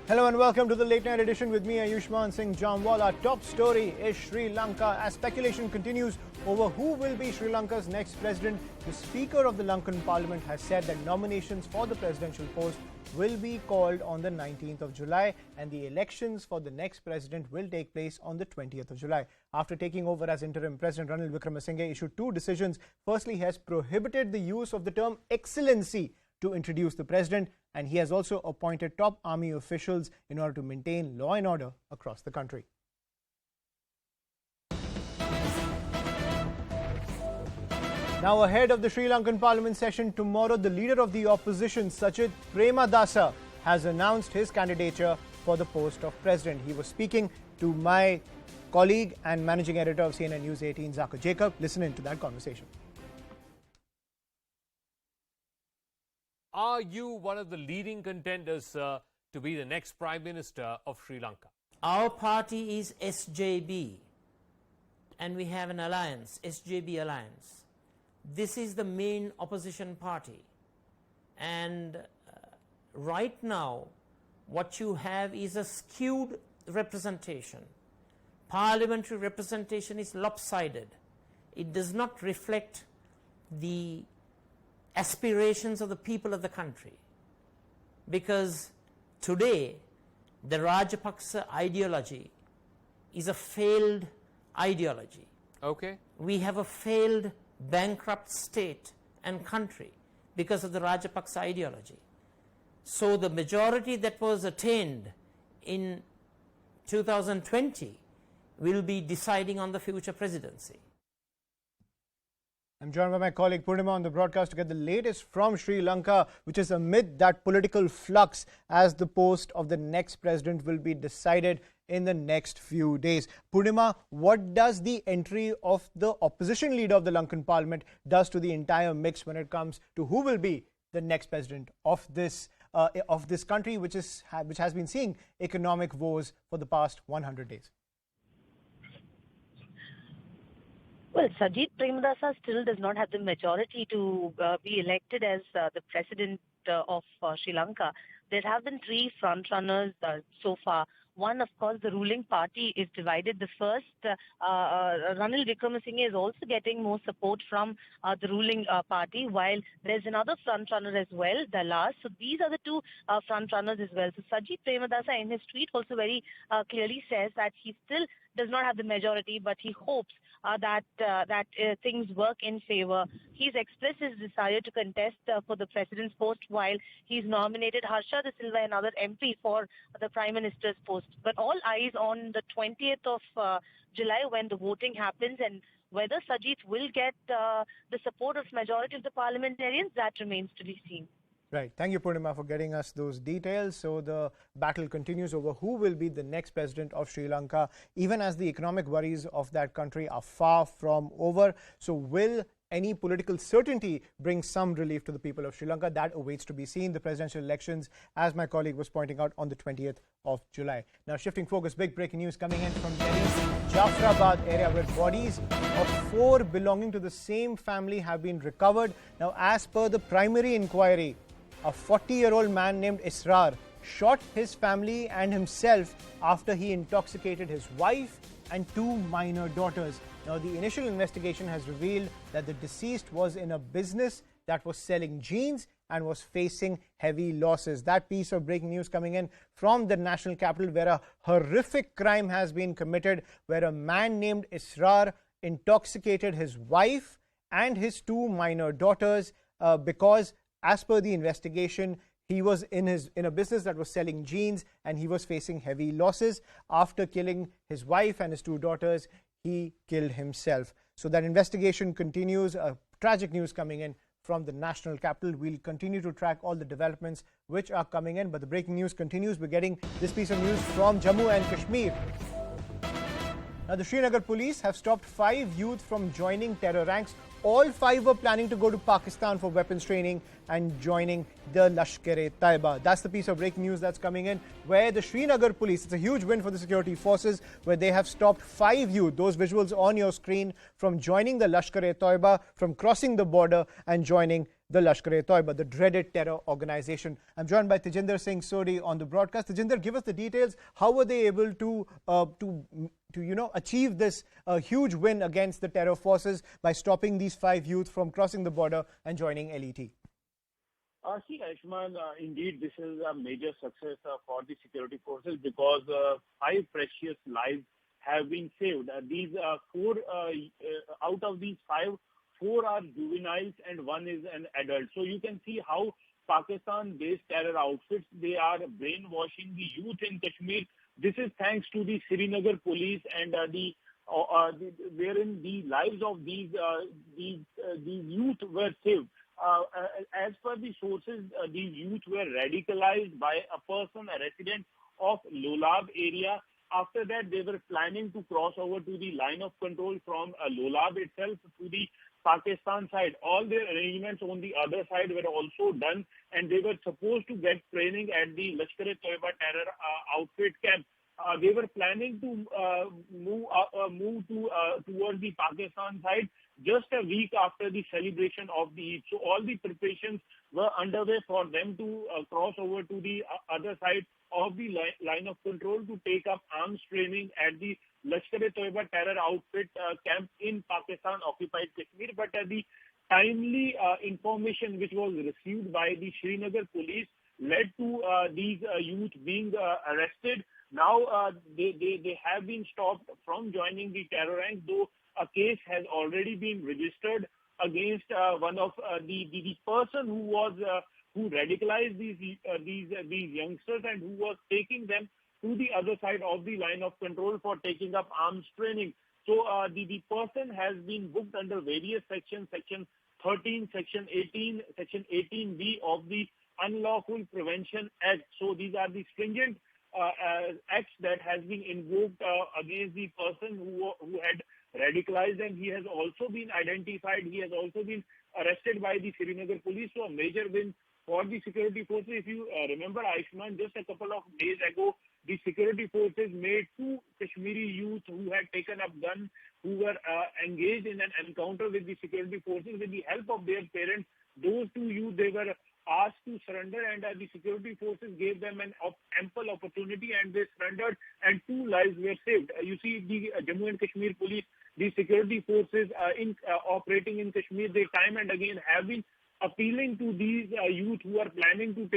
Hello and welcome to the late night edition with me, Ayushman Singh Jamwal. Our top story is Sri Lanka as speculation continues over who will be Sri Lanka's next president. The Speaker of the Lankan Parliament has said that nominations for the presidential post will be called on the 19th of July and the elections for the next president will take place on the 20th of July. After taking over as interim president, Ranil Wickremesinghe issued two decisions. Firstly, he has prohibited the use of the term excellency to introduce the president, and he has also appointed top army officials in order to maintain law and order across the country. Now, ahead of the Sri Lankan Parliament session tomorrow, the leader of the opposition, Sajith Premadasa, has announced his candidature for the post of president. He was speaking to my colleague and managing editor of CNN News 18, Zakir Jacob. Listen in to that conversation. Are you one of the leading contenders to be the next Prime Minister of Sri Lanka? Our party is SJB and we have an alliance, SJB Alliance. This is the main opposition party, and right now what you have is a skewed representation. Parliamentary representation is lopsided. It does not reflect the aspirations of the people of the country, because today the Rajapaksa ideology is a failed ideology. Okay. We have a failed bankrupt state and country because of the Rajapaksa ideology. So the majority that was attained in 2020 will be deciding on the future presidency. I'm joined by my colleague Purnima on the broadcast to get the latest from Sri Lanka, which is amid that political flux as the post of the next president will be decided in the next few days. Purnima, what does the entry of the opposition leader of the Lankan Parliament does to the entire mix when it comes to who will be the next president of this country, which has been seeing economic woes for the past 100 days? Well, Sajith Premadasa still does not have the majority to be elected as the president of Sri Lanka. There have been three frontrunners so far. One, of course, the ruling party is divided. The first, Ranil Wickremesinghe, is also getting more support from the ruling party, while there's another frontrunner as well, the last. So these are the two frontrunners as well. So Sajith Premadasa in his tweet also very clearly says that he still does not have the majority, but he hopes that things work in favor. He's expressed his desire to contest for the president's post, while he's nominated Harsha De Silva, another MP, for the prime minister's post. But all eyes on the 20th of July when the voting happens, and whether Sajith will get the support of majority of the parliamentarians, that remains to be seen. Right. Thank you, Purnima, for getting us those details. So the battle continues over who will be the next president of Sri Lanka, even as the economic worries of that country are far from over. So will any political certainty bring some relief to the people of Sri Lanka? That awaits to be seen. The presidential elections, as my colleague was pointing out, on the 20th of July. Now, shifting focus, big breaking news coming in from Delhi's Jafrabad area, where bodies of 4 belonging to the same family have been recovered. Now, as per the primary inquiry, a 40-year-old man named Israr shot his family and himself after he intoxicated his wife and 2 minor daughters. Now, the initial investigation has revealed that the deceased was in a business that was selling jeans and was facing heavy losses. That piece of breaking news coming in from the national capital, where a horrific crime has been committed, where a man named Israr intoxicated his wife and his 2 minor daughters because, as per the investigation, he was in a business that was selling jeans and he was facing heavy losses. After killing his wife and his 2 daughters, he killed himself. So that investigation continues. Tragic news coming in from the national capital. We'll continue to track all the developments which are coming in, but the breaking news continues. We're getting this piece of news from Jammu and Kashmir. Now, the Srinagar police have stopped 5 youth from joining terror ranks. All 5 were planning to go to Pakistan for weapons training and joining the LashkerTaiba. That's the piece of breaking news that's coming in, where the Srinagar police, it's a huge win for the security forces, where they have stopped 5 youth, those visuals on your screen, from joining the LashkerTaiba, from crossing the border and joining the LashkerTaiba, the dreaded terror organization. I'm joined by Tejinder Singh Sodhi on the broadcast. Tejinder, give us the details. How were they able to achieve this huge win against the terror forces by stopping these 5 youth from crossing the border and joining LET? See, Ayushman, indeed, this is a major success for the security forces because 5 precious lives have been saved. These 4, out of these 5, 4 are juveniles and 1 is an adult. So you can see how Pakistan-based terror outfits, they are brainwashing the youth in Kashmir. This is thanks to the Srinagar police and wherein the lives of these youth were saved. As per the sources, these youth were radicalized by a person, a resident of Lolab area. After that, they were planning to cross over to the line of control from Lolab itself to the Pakistan side. All their arrangements on the other side were also done, and they were supposed to get training at the LashkerTaiba terror outfit camp. They were planning to move towards the Pakistan side just a week after the celebration of the Eid. So all the preparations were underway for them to cross over to the other side of the line of control to take up arms training at the LashkerTaiba terror outfit camp in Pakistan-occupied Kashmir. But the timely information which was received by the Srinagar police led to these youth being arrested. Now they have been stopped from joining the terror ranks, though a case has already been registered against one of the person who radicalized these youngsters and who was taking them to the other side of the line of control for taking up arms training. So the person has been booked under various sections, Section 13, Section 18, Section 18B of the Unlawful Prevention Act. So these are the stringent acts that has been invoked against the person who had radicalized, and he has also been identified. He has also been arrested by the Srinagar police. So a major win for the security forces. If you remember, Ayushman, just a couple of days ago, the security forces made 2 Kashmiri youth who had taken up guns, who were engaged in an encounter with the security forces with the help of their parents. Those 2 youth, they were asked to surrender, and the security forces gave them an ample opportunity, and they surrendered, and 2 lives were saved. You see, the Jammu and Kashmir police, the security forces operating in Kashmir, they time and again have been appealing to these youth who are planning to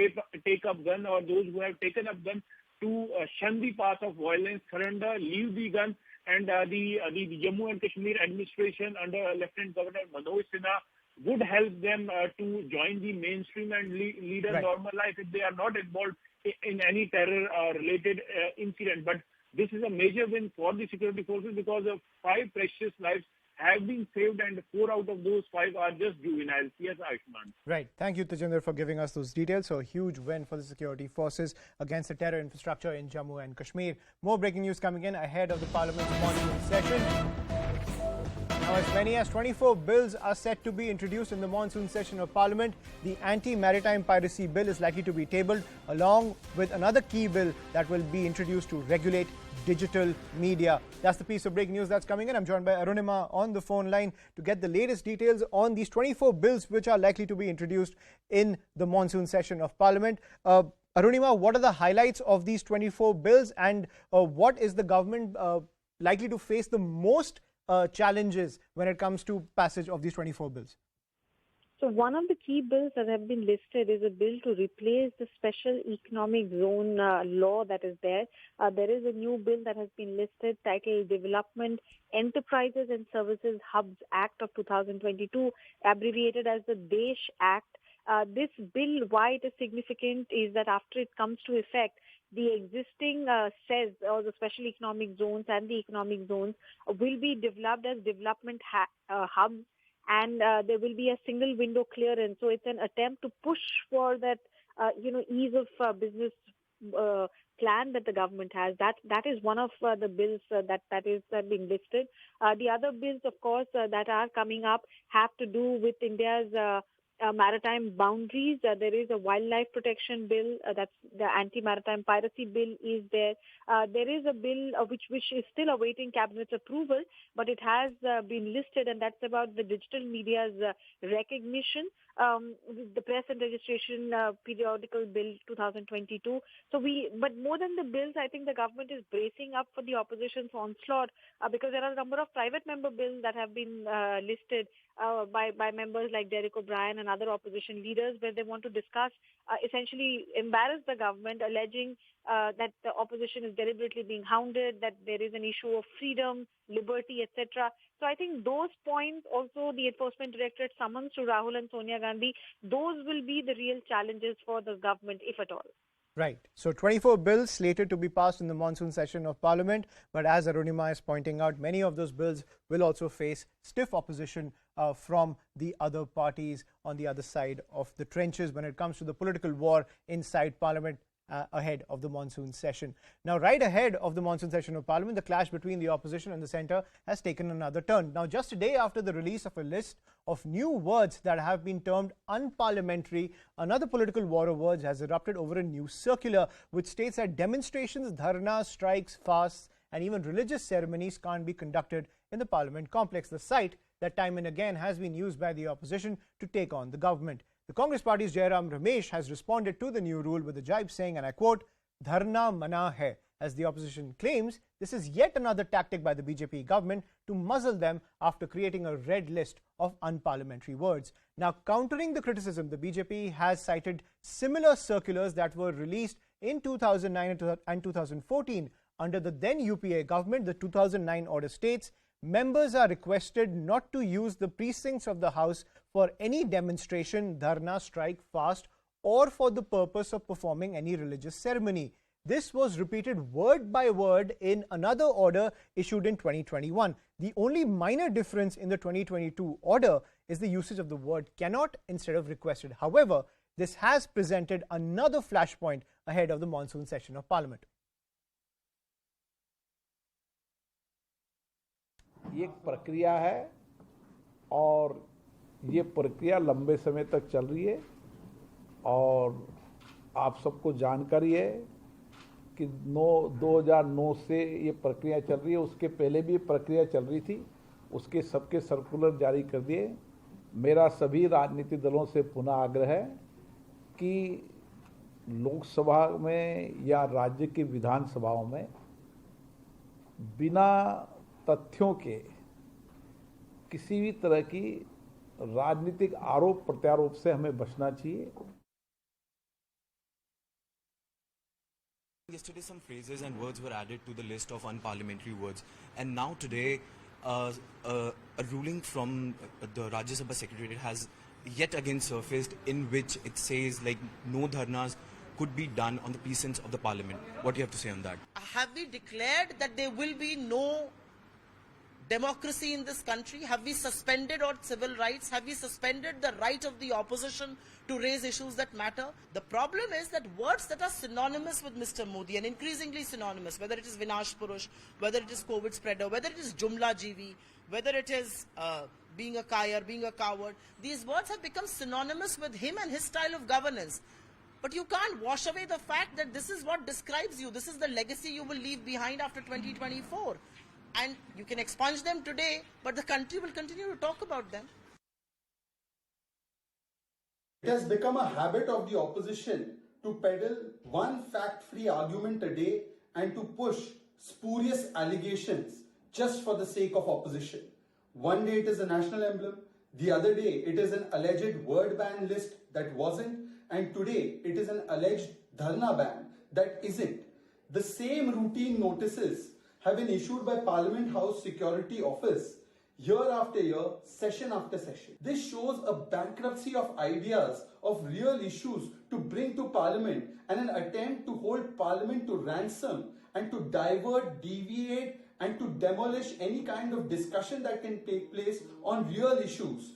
take up gun, or those who have taken up gun, to shun the path of violence, surrender, leave the gun. And the Jammu and Kashmir administration under Lieutenant Governor Manoj Sinha would help them to join the mainstream and lead a normal life if they are not involved in any terror-related incident. But this is a major win for the security forces because of 5 precious lives have been saved, and 4 out of those 5 are just juveniles. Yes, Ayushman. Right. Thank you, Tejinder, for giving us those details. So a huge win for the security forces against the terror infrastructure in Jammu and Kashmir. More breaking news coming in ahead of the Parliament's monsoon session. Now, as many as 24 bills are set to be introduced in the monsoon session of Parliament. The anti-maritime piracy bill is likely to be tabled along with another key bill that will be introduced to regulate digital media. That's the piece of breaking news that's coming in. I'm joined by Arunima on the phone line to get the latest details on these 24 bills which are likely to be introduced in the monsoon session of Parliament. Arunima, what are the highlights of these 24 bills, and what is the government likely to face the most challenges when it comes to passage of these 24 bills? So one of the key bills that have been listed is a bill to replace the special economic zone law that is there. There is a new bill that has been listed titled Development Enterprises and Services Hubs Act of 2022, abbreviated as the DESH Act. This bill, why it is significant is that after it comes to effect, the existing SEZ, or the special economic zones and the economic zones, will be developed as development hubs, and there will be a single window clearance. So it's an attempt to push for that, ease of business plan that the government has. That is one of the bills that is being listed. The other bills, of course, that are coming up have to do with India's maritime boundaries. There is a wildlife protection bill, that's the anti-maritime piracy bill is there. There is a bill which is still awaiting cabinet's approval, but it has been listed, and that's about the digital media's recognition. the Press and Registration Periodical Bill 2022. But more than the bills, I think the government is bracing up for the opposition's onslaught because there are a number of private member bills that have been listed by members like Derek O'Brien and other opposition leaders, where they want to discuss, essentially embarrass the government, alleging that the opposition is deliberately being hounded, that there is an issue of freedom, liberty, etc. So I think those points, also the Enforcement Directorate summons to Rahul and Sonia Gandhi, those will be the real challenges for the government, if at all. Right. So 24 bills slated to be passed in the monsoon session of Parliament. But as Arunima is pointing out, many of those bills will also face stiff opposition from the other parties on the other side of the trenches when it comes to the political war inside Parliament ahead of the monsoon session. Now, right ahead of the monsoon session of Parliament, the clash between the opposition and the centre has taken another turn. Now, just a day after the release of a list of new words that have been termed unparliamentary, another political war of words has erupted over a new circular which states that demonstrations, dharnas, strikes, fasts and even religious ceremonies can't be conducted in the Parliament complex, the site that time and again has been used by the opposition to take on the government. The Congress Party's Jairam Ramesh has responded to the new rule with a jibe saying, and I quote, "Dharna mana hai." As the opposition claims, this is yet another tactic by the BJP government to muzzle them after creating a red list of unparliamentary words. Now, countering the criticism, the BJP has cited similar circulars that were released in 2009 and 2014 under the then UPA government. The 2009 order states, members are requested not to use the precincts of the House for any demonstration, dharna, strike, fast, or for the purpose of performing any religious ceremony. This was repeated word by word in another order issued in 2021. The only minor difference in the 2022 order is the usage of the word cannot instead of requested. However, this has presented another flashpoint ahead of the monsoon session of Parliament. ये एक प्रक्रिया है और ये प्रक्रिया लंबे समय तक चल रही है और आप सबको जानकारी है कि 2009 से ये प्रक्रिया चल रही है। उसके पहले भी प्रक्रिया चल रही थी, उसके सबके सर्कुलर जारी कर दिए। मेरा सभी राजनीतिक दलों से पुनः आग्रह है कि लोकसभा में या राज्य की विधानसभाओं में बिना तथ्यों के किसी भी तरह की राजनीतिक आरोप प्रत्यारोप से हमें बचना चाहिए। Yesterday, some phrases and words were added to the list of unparliamentary words, and now today, a ruling from the Rajya Sabha Secretariat has yet again surfaced, in which it says like no dharnas could be done on the precincts of the Parliament. What do you have to say on that? Have we declared that there will be no democracy in this country? Have we suspended our civil rights? Have we suspended the right of the opposition to raise issues that matter? The problem is that words that are synonymous with Mr. Modi and increasingly synonymous, whether it is Vinash Purush, whether it is COVID spreader, whether it is Jumla Jivi, whether it is being a kayer, being a coward, these words have become synonymous with him and his style of governance. But you can't wash away the fact that this is what describes you. This is the legacy you will leave behind after 2024. And you can expunge them today, but the country will continue to talk about them. It has become a habit of the opposition to peddle one fact-free argument a day and to push spurious allegations just for the sake of opposition. One day it is a national emblem, the other day it is an alleged word ban list that wasn't, and today it is an alleged dharna ban that isn't. The same routine notices have been issued by Parliament House Security Office year after year, session after session. This shows a bankruptcy of ideas, of real issues to bring to Parliament, and an attempt to hold Parliament to ransom and to divert, deviate and to demolish any kind of discussion that can take place on real issues.